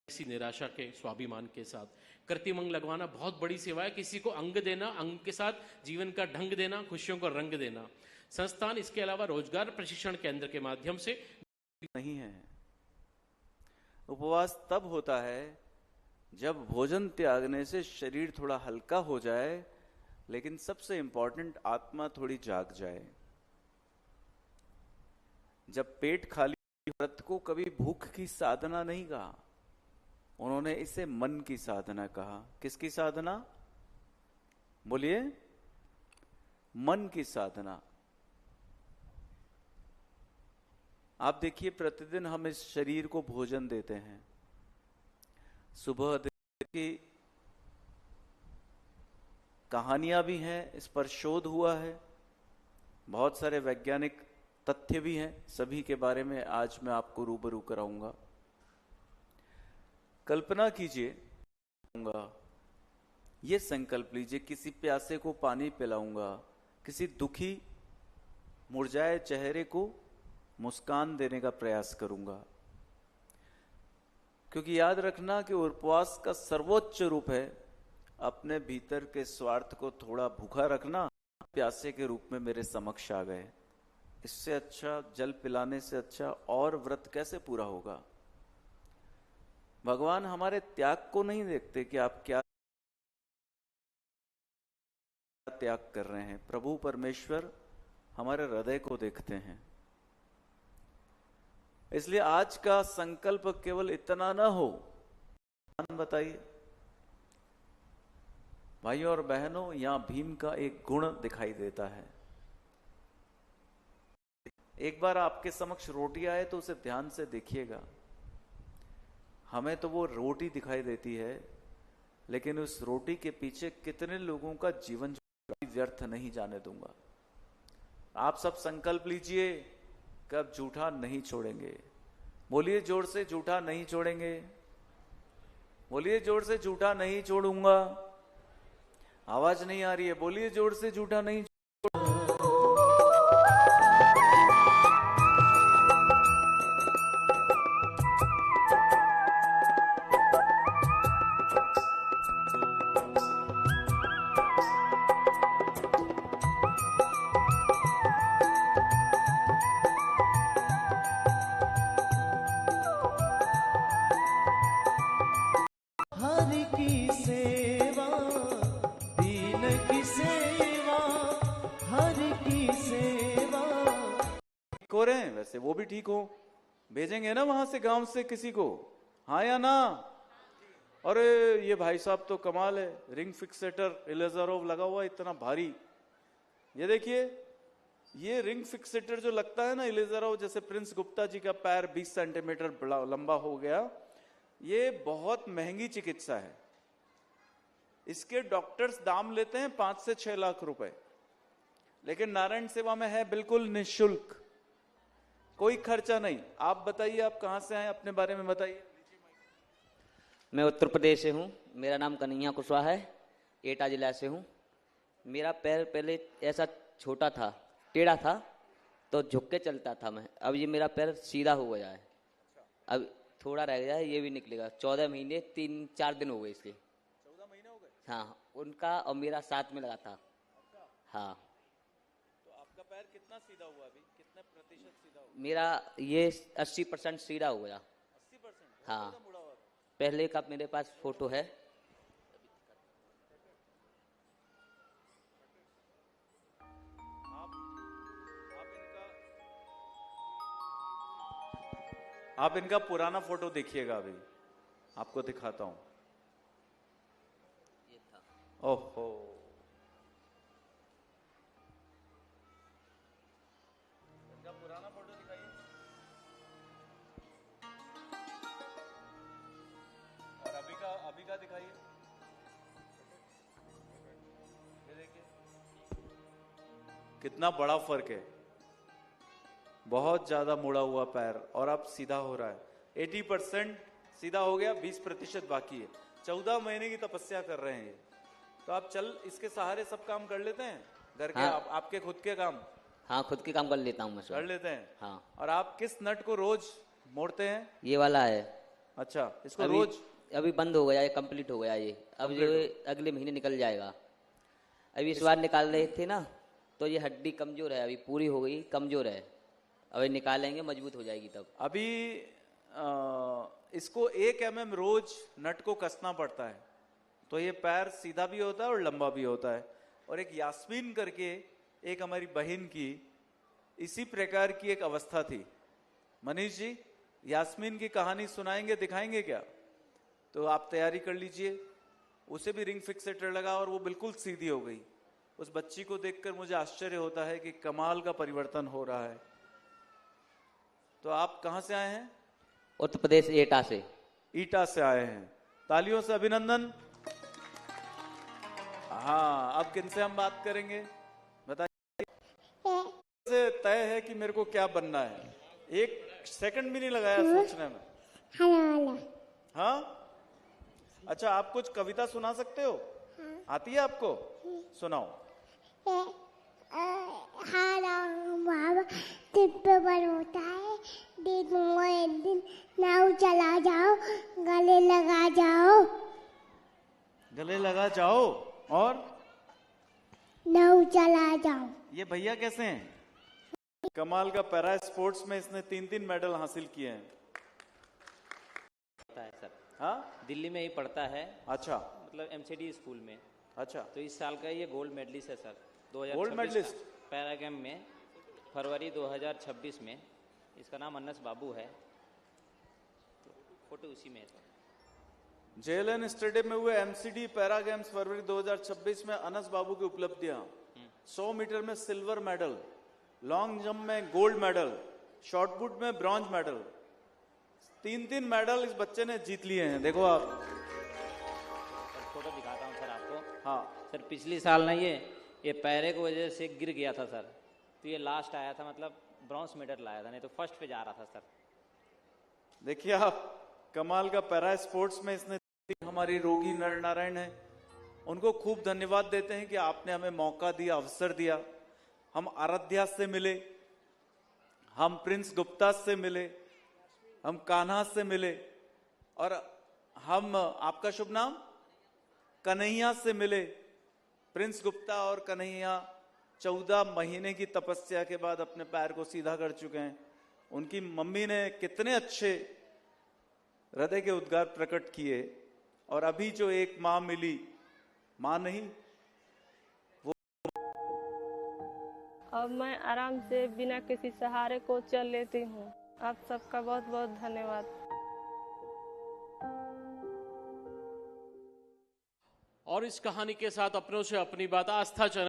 इसी निराशा के स्वाभिमान के साथ कृत्रिम अंग लगवाना बहुत बड़ी सेवा है। किसी को अंग देना, अंग के साथ जीवन का ढंग देना, खुशियों को रंग देना। संस्थान इसके अलावा रोजगार प्रशिक्षण केंद्र के माध्यम से नहीं है। उपवास तब होता है जब भोजन त्यागने से शरीर थोड़ा हल्का हो जाए, लेकिन सबसे इंपॉर्टेंट आत्मा थोड़ी जाग जाए। जब पेट खाली, व्रत को कभी भूख की साधना नहीं कहा, उन्होंने इसे मन की साधना कहा। किसकी साधना? बोलिए, मन की साधना। आप देखिए, प्रतिदिन हम इस शरीर को भोजन देते हैं। सुबह की कहानियां भी हैं, इस पर शोध हुआ है, बहुत सारे वैज्ञानिक तथ्य भी हैं, सभी के बारे में आज मैं आपको रूबरू कराऊंगा। कल्पना कीजिए, ये संकल्प लीजिए, किसी प्यासे को पानी पिलाऊंगा, किसी दुखी मुरझाए चेहरे को मुस्कान देने का प्रयास करूंगा। क्योंकि याद रखना कि उपवास का सर्वोच्च रूप है अपने भीतर के स्वार्थ को थोड़ा भूखा रखना। प्यासे के रूप में मेरे समक्ष आ गए, इससे अच्छा, जल पिलाने से अच्छा और व्रत कैसे पूरा होगा? भगवान हमारे त्याग को नहीं देखते कि आप क्या त्याग कर रहे हैं। प्रभु परमेश्वर हमारे हृदय को देखते हैं। इसलिए आज का संकल्प केवल इतना ना हो। बताइए भाइयों और बहनों, यहां भीम का एक गुण दिखाई देता है। एक बार आपके समक्ष रोटी आए तो उसे ध्यान से देखिएगा। हमें तो वो रोटी दिखाई देती है, लेकिन उस रोटी के पीछे कितने लोगों का जीवन व्यर्थ नहीं जाने दूंगा। आप सब संकल्प लीजिए, कब झूठा नहीं छोड़ेंगे। बोलिए जोर से, झूठा नहीं छोड़ेंगे। बोलिए जोर से, झूठा नहीं छोड़ूंगा। आवाज नहीं आ रही है, बोलिए जोर से, झूठा नहीं। हो रहे हैं वैसे वो भी ठीक हो, भेजेंगे ना वहां से, गांव से किसी को, हाँ या ना? अरे ये भाई साहब तो कमाल है, रिंग फिक्सेटर इलेज़ारोव लगा हुआ इतना भारी। ये देखिए, ये रिंग फिक्सेटर जो लगता है ना इलेज़ारोव, जैसे प्रिंस गुप्ता जी का पैर 20 सेंटीमीटर लंबा हो गया, ये बहुत महंगी चिकित्सा है। इसके डॉक्टर्स दाम लेते हैं 5 से 6 लाख रुपए, लेकिन नारायण सेवा में है बिल्कुल निःशुल्क, कोई खर्चा नहीं। आप बताइए, आप कहां से आए, अपने बारे में बताइए। मैं उत्तर प्रदेश से हूँ, मेरा नाम कन्हैया कुशवाहा है, एटा जिला से हूँ। मेरा पैर पहले ऐसा छोटा था, टेढ़ा था, तो झुक के चलता था मैं। अब ये मेरा पैर सीधा हो गया है, अब थोड़ा रह गया है, ये भी निकलेगा। 14 महीने 3-4 दिन हो गए इसके। 14 महीने हो गए? हाँ, उनका और मेरा साथ में लगा था। हाँ। तो आपका पैर कितना सीधा हुआ अभी? कितने प्रतिशत सीधा हुआ? मेरा ये 80% सीधा हो गया। 80%? हाँ, पहले का मेरे पास फोटो है। आप इनका पुराना फोटो देखिएगा, अभी आपको दिखाता हूं। ये था। ओहो, इनका पुराना फोटो दिखाइए। और अभी का दिखाइए। ये देखिए कितना बड़ा फर्क है। बहुत ज्यादा मुड़ा हुआ पैर, और अब सीधा हो रहा है। 80% सीधा हो गया, 20% बाकी है। 14 महीने की तपस्या कर रहे हैं ये। तो आप चल इसके सहारे सब काम कर लेते हैं घर के? हाँ। आपके खुद के काम? हाँ, खुद के काम कर लेता हूँ मैं। कर लेते हैं। हाँ। और आप किस नट को रोज मोड़ते हैं? ये वाला है। अच्छा, इसको अभी रोज अभी बंद हो गया, ये कंप्लीट हो गया ये। अब जो है अगले महीने निकल जाएगा। अभी इस बार निकाल रहे थे ना, तो ये हड्डी कमजोर है, अभी पूरी हो गई, कमजोर है। अभी निकालेंगे, मजबूत हो जाएगी तब। अभी इसको 1 mm रोज नट को कसना पड़ता है, तो ये पैर सीधा भी होता है और लंबा भी होता है। और एक यास्मीन करके एक हमारी बहन की इसी प्रकार की एक अवस्था थी। मनीष जी, यास्मीन की कहानी सुनाएंगे, दिखाएंगे क्या? तो आप तैयारी कर लीजिए। उसे भी रिंग फिक्सेटर लगा और वो बिल्कुल सीधी हो गई। उस बच्ची को देखकर मुझे आश्चर्य होता है कि कमाल का परिवर्तन हो रहा है। तो आप कहां से आए हैं? उत्तर प्रदेश एटा से। ईटा से आए हैं, तालियों से अभिनंदन। हाँ, अब किनसे हम बात करेंगे बताइए। से तय है कि मेरे को क्या बनना है, 1 सेकंड भी नहीं लगाया सोचने में। हेलो। हाँ, अच्छा, आप कुछ कविता सुना सकते हो? आती है आपको? सुनाओ। बाबा टिप्पे पर होता है, देखूंगा एक दिन, नाव चला जाओ, गले लगा जाओ। गले लगा जाओ और नाव चला जाओ। ये भैया कैसे हैं? कमाल का, पैरा स्पोर्ट्स में इसने 3 मेडल हासिल किए हैं। पढ़ता है सर, हाँ, दिल्ली में ही पढ़ता है, अच्छा मतलब एमसीडी स्कूल में। अच्छा, तो इस साल का ये गोल्ड मेडलिस्ट है sir, 2026 gold medalist? Para game में फरवरी 2026 में। इसका नाम अनस बाबू है, तो फोटो उसी में है सर। जेएलएन स्टेडियम में हुए एमसीडी पैरा गेम्स फरवरी 2026 में अनस बाबू की उपलब्धियां: 100 मीटर में सिल्वर मेडल, लॉन्ग जंप में गोल्ड मेडल, शॉर्ट पुट में ब्रॉन्ज मेडल। 3 मेडल इस बच्चे ने जीत लिए हैं। देखो आप। सर फोटो दिखाता हूँ सर आपको। हाँ, सर पिछली साल ना ये पैरे की वजह से गिर गया था सर, तो ये लास्ट आया था, मतलब ब्रॉन्ज मेडल लाया था, नहीं तो फर्स्ट पे जा रहा था सर। देखिए आप, कमाल का पैरा स्पोर्ट्स में इसने। हमारी रोगी नर नारायण है, उनको खूब धन्यवाद देते हैं कि आपने हमें मौका दिया, अवसर दिया। हम आराध्या से मिले, हम प्रिंस गुप्ता से मिले, हम कान्हा से मिले, और हम, आपका शुभ नाम? कन्हैया से मिले। प्रिंस गुप्ता और कन्हैया 14 महीने की तपस्या के बाद अपने पैर को सीधा कर चुके हैं। उनकी मम्मी ने कितने अच्छे हृदय के उद्गार प्रकट किए, और अभी जो एक मां मिली, मां नहीं, अब मैं आराम से बिना किसी सहारे को चल लेती हूँ। आप सबका बहुत बहुत धन्यवाद। और इस कहानी के साथ अपनों से अपनी बात आस्था चैनल